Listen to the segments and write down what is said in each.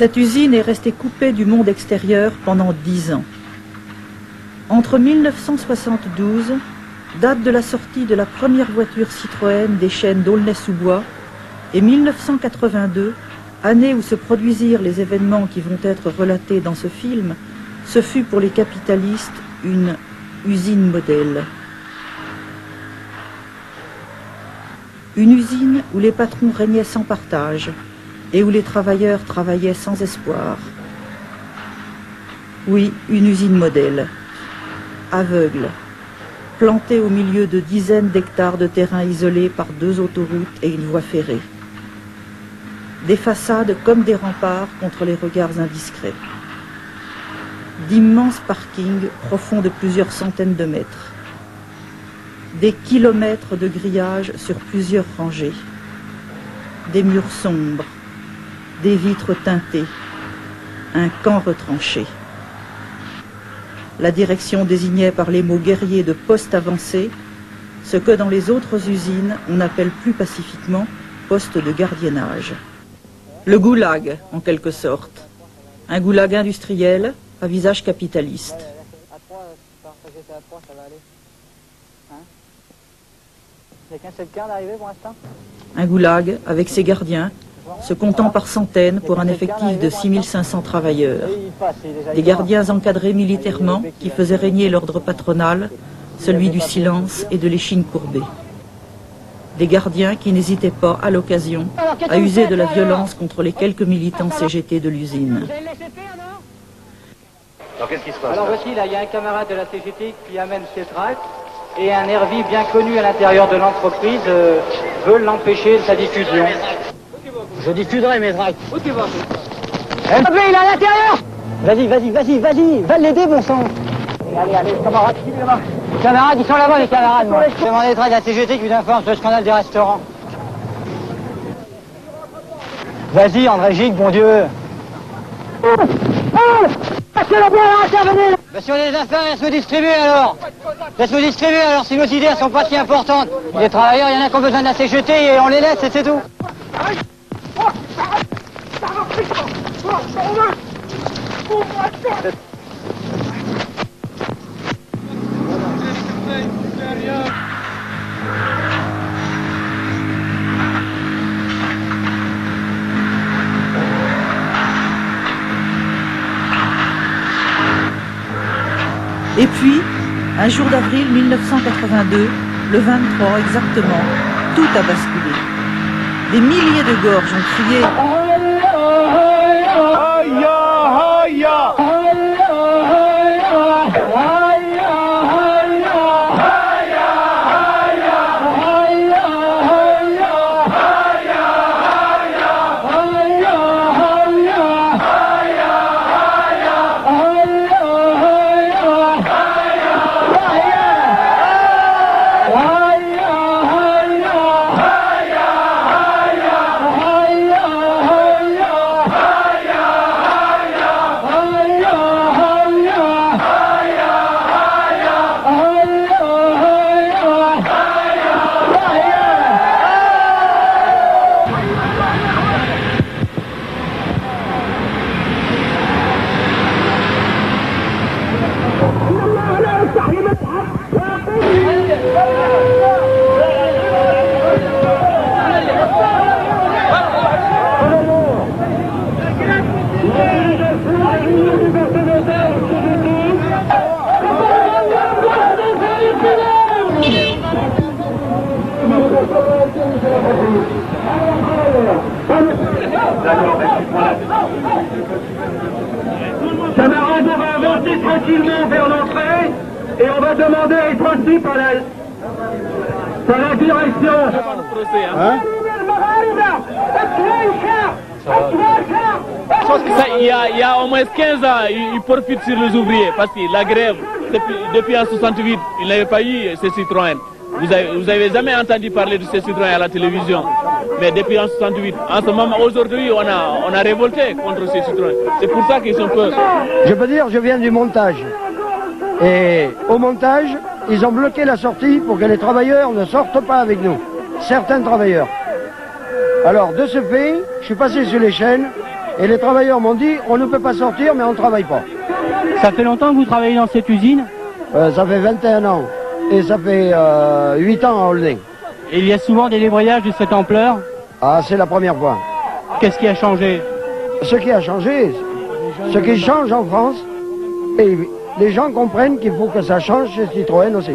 Cette usine est restée coupée du monde extérieur pendant 10 ans. Entre 1972, date de la sortie de la première voiture Citroën des chênes d'Aulnay-sous-Bois, et 1982, année où se produisirent les événements qui vont être relatés dans ce film, ce fut pour les capitalistes une usine modèle. Une usine où les patrons régnaient sans partage et où les travailleurs travaillaient sans espoir. Oui, une usine modèle, aveugle, plantée au milieu de dizaines d'hectares de terrain isolés par 2 autoroutes et une voie ferrée. Des façades comme des remparts contre les regards indiscrets. D'immenses parkings profonds de plusieurs centaines de mètres. Des kilomètres de grillage sur plusieurs rangées. Des murs sombres. Des vitres teintées. Un camp retranché. La direction désignait par les mots guerriers de poste avancé ce que dans les autres usines on appelle plus pacifiquement poste de gardiennage. Le goulag, en quelque sorte. Un goulag industriel à visage capitaliste. Un goulag avec ses gardiens, se comptant par centaines pour un effectif de 6500 travailleurs. Des gardiens encadrés militairement qui faisaient régner l'ordre patronal, celui du silence et de l'échine courbée. Des gardiens qui n'hésitaient pas, à l'occasion, à user de la violence contre les quelques militants CGT de l'usine. Alors qu'est-ce qui se passe? Alors voici, là, il y a un camarade de la CGT qui amène ses tracts et un nervi bien connu à l'intérieur de l'entreprise veut l'empêcher de sa diffusion. Je diffuserai mes tracts. Où tu vas? Il est à l'intérieur. Vas-y, va l'aider, bon sang. Allez, camarades, qui est là-bas? Les camarades, ils sont là-bas, les camarades, moi. Je demande les tracts à la CGT qui vous informe sur le scandale des restaurants. Vas-y, André Gide, bon Dieu. Ben, si on a des affaires, laisse-moi distribuer alors. Laisse-moi distribuer alors, si nos idées ne sont pas si importantes. Les travailleurs, il y en a qui ont besoin de la CGT et on les laisse et c'est tout. Et puis, un jour d'avril 1982, le 23 exactement, tout a basculé. Des milliers de gorges ont crié Camarades, on va avancer tranquillement vers l'entrée et on va demander à être reçu par la direction. Hein? Il y a au moins 15 ans, ils profitent sur les ouvriers parce que la grève, depuis en 68, il n'avait pas eu ces Citroën. Vous avez jamais entendu parler de ces Citroën à la télévision. Mais depuis en 68, en ce moment, aujourd'hui, on a révolté contre ces Citroën. C'est pour ça qu'ils sont peur. Je peux dire, je viens du montage. Et au montage, ils ont bloqué la sortie pour que les travailleurs ne sortent pas avec nous. Certains travailleurs. Alors, de ce fait, je suis passé sur les chaînes Et les travailleurs m'ont dit, on ne peut pas sortir, mais on ne travaille pas. Ça fait longtemps que vous travaillez dans cette usine? Ça fait 21 ans. Et ça fait 8 ans à Aulnay. Et il y a souvent des débrayages de cette ampleur? Ah, c'est la première fois. Qu'est-ce qui a changé? Ce qui a changé, ce qui change en France, et les gens comprennent qu'il faut que ça change chez Citroën aussi.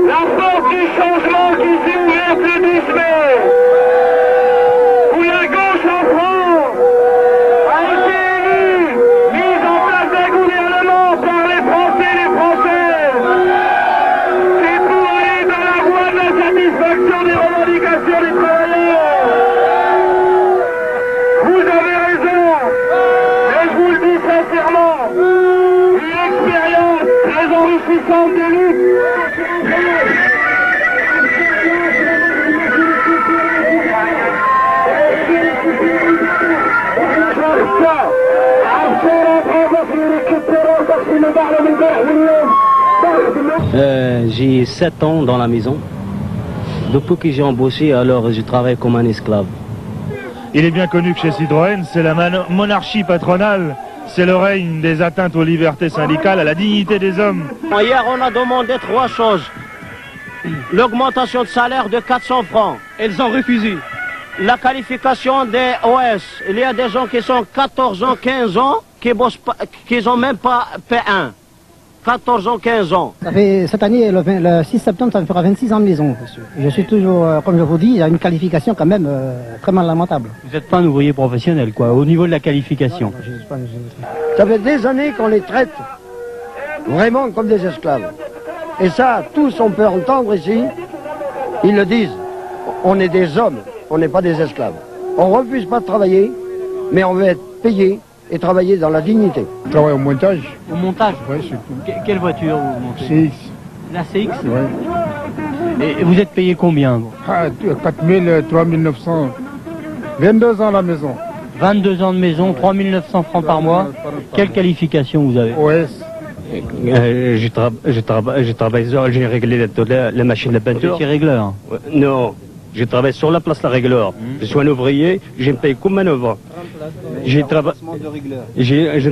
La porte du changement qui s'est ouverte le 12 mai, où la gauche en France a été élue, mise en place d'un gouvernement par les Français et les Françaises. C'est pour aller dans la voie de la satisfaction des revendications des travailleurs. Vous avez raison, mais je vous le dis sincèrement, une expérience très enrichissante de lutte. J'ai 7 ans dans la maison. Depuis que j'ai embauché, alors je travaille comme un esclave. Il est bien connu que chez Citroën, c'est la monarchie patronale, c'est le règne des atteintes aux libertés syndicales, à la dignité des hommes. Hier, on a demandé 3 choses. L'augmentation de salaire de 400 francs. Elles ont refusé. La qualification des OS. Il y a des gens qui sont 14 ans, 15 ans, qui bossent pas, qui n'ont même pas P1. 14 ans, 15 ans. Ça fait, cette année, le 6 septembre, ça me fera 26 ans de maison. Je suis toujours, comme je vous dis, il y a une qualification quand même très mal lamentable. Vous n'êtes pas un ouvrier professionnel, quoi, au niveau de la qualification. Ça fait des années qu'on les traite vraiment comme des esclaves. Et ça, tous on peut entendre ici, ils le disent. On est des hommes, on n'est pas des esclaves. On ne refuse pas de travailler, mais on veut être payé et travailler dans la dignité. Je travaille au montage. Au montage? Oui, c'est tout. Quelle voiture vous montez? CX. La CX? Oui. Et vous êtes payé combien? Ah, 4 000, 3 900. 22 ans à la maison. 22 ans de maison, 3 900 francs par mois. Quelle qualification vous avez? OS. Je travaille sur, j'ai réglé la machine de peinture. Vous êtes régleur? Non, je travaille sur la place la régleur. Je suis un ouvrier, je me paye comme un ouvrier. J'ai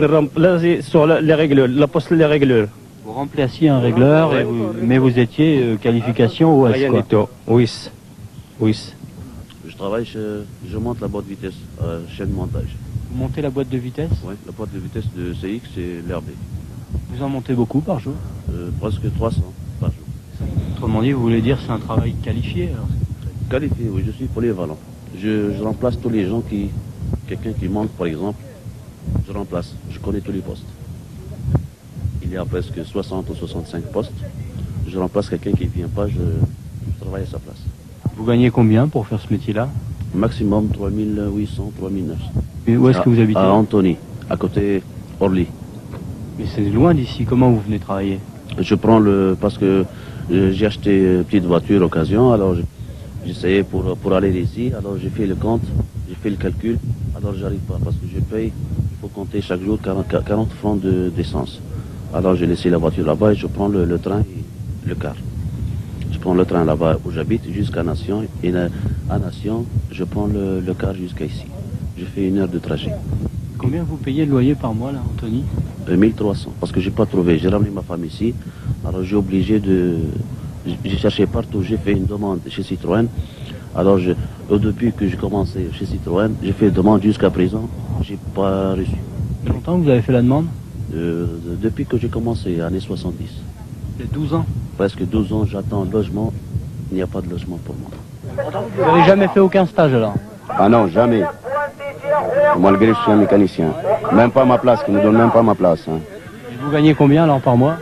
remplacé sur les régleurs, la poste les régleurs. Vous remplaciez un régleur, et mais vous étiez qualification OS, quoi. Oui. Oui. Je travaille, je monte la boîte de vitesse, chaîne de montage. Vous montez la boîte de vitesse? Oui, la boîte de vitesse de CX et l'RB. Vous en montez beaucoup par jour? Presque 300 par jour. Autrement dit, vous voulez dire que c'est un travail qualifié alors? Qualifié, oui, je suis polyvalent. Je remplace tous les gens qui... Quelqu'un qui monte, par exemple, je remplace. Je connais tous les postes. Il y a presque 60 ou 65 postes. Je remplace quelqu'un qui ne vient pas, je travaille à sa place. Vous gagnez combien pour faire ce métier-là? Maximum 3800, 3900. Et où est-ce que vous habitez? À Antony, à côté Orly. Mais c'est loin d'ici, comment vous venez travailler? Je prends parce que j'ai acheté une petite voiture occasion, alors j'essayais pour aller ici, alors j'ai fait le compte, j'ai fait le calcul, alors j'arrive pas parce que je paye, il faut compter chaque jour 40 francs d'essence. Alors j'ai laissé la voiture là-bas et je prends le train et le car. Je prends le train là-bas où j'habite jusqu'à Nation et à Nation, je prends le car jusqu'à ici. Je fais 1 heure de trajet. Combien vous payez le loyer par mois là, Anthony? 1300, parce que j'ai pas trouvé, j'ai ramené ma femme ici, alors j'ai obligé j'ai cherché partout, j'ai fait une demande chez Citroën, alors depuis que j'ai commencé chez Citroën, j'ai fait une demande jusqu'à présent, j'ai pas reçu. Ça fait longtemps que vous avez fait la demande? Depuis que j'ai commencé, années 70. C'est 12 ans? Presque 12 ans, j'attends un logement, il n'y a pas de logement pour moi. Vous n'avez jamais fait aucun stage alors? Ah non, jamais. Malgré que je suis un mécanicien. Même pas ma place, qui ne donne même pas ma place. Hein. Et vous gagnez combien alors par mois?